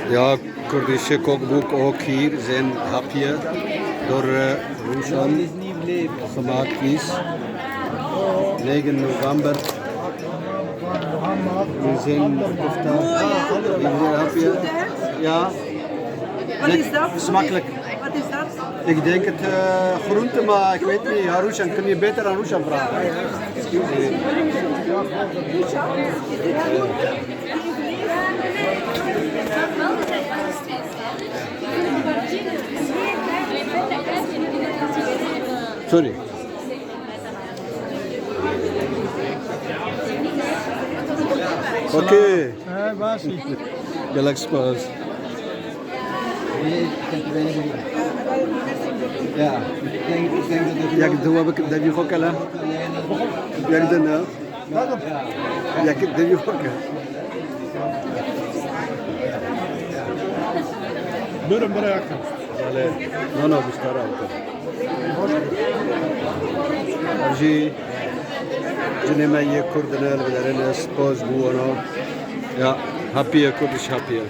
Ja, Koerdische kookboek ook hier zijn hapje door Ruslan gemaakt is. 9 november. We zijn kofta. Hier zijn hapje. Ja. Wat is dat? Smakelijk. Wat is dat? Ik denk het groente, maar ik weet niet. Arushan, kun je beter aan Arushan vragen? Sorry. Oké. Galak spas. Ja, ik denk dat het... Ja, doe heb ik dat je ook al. Ja, ik dan nou. Ja, ik dat je ook al. Durun buraya. Vale. No, no, buscar auto. Oggi ce ne mai Kurdanel vedere spos buono. Ja, happy Kurdish happy.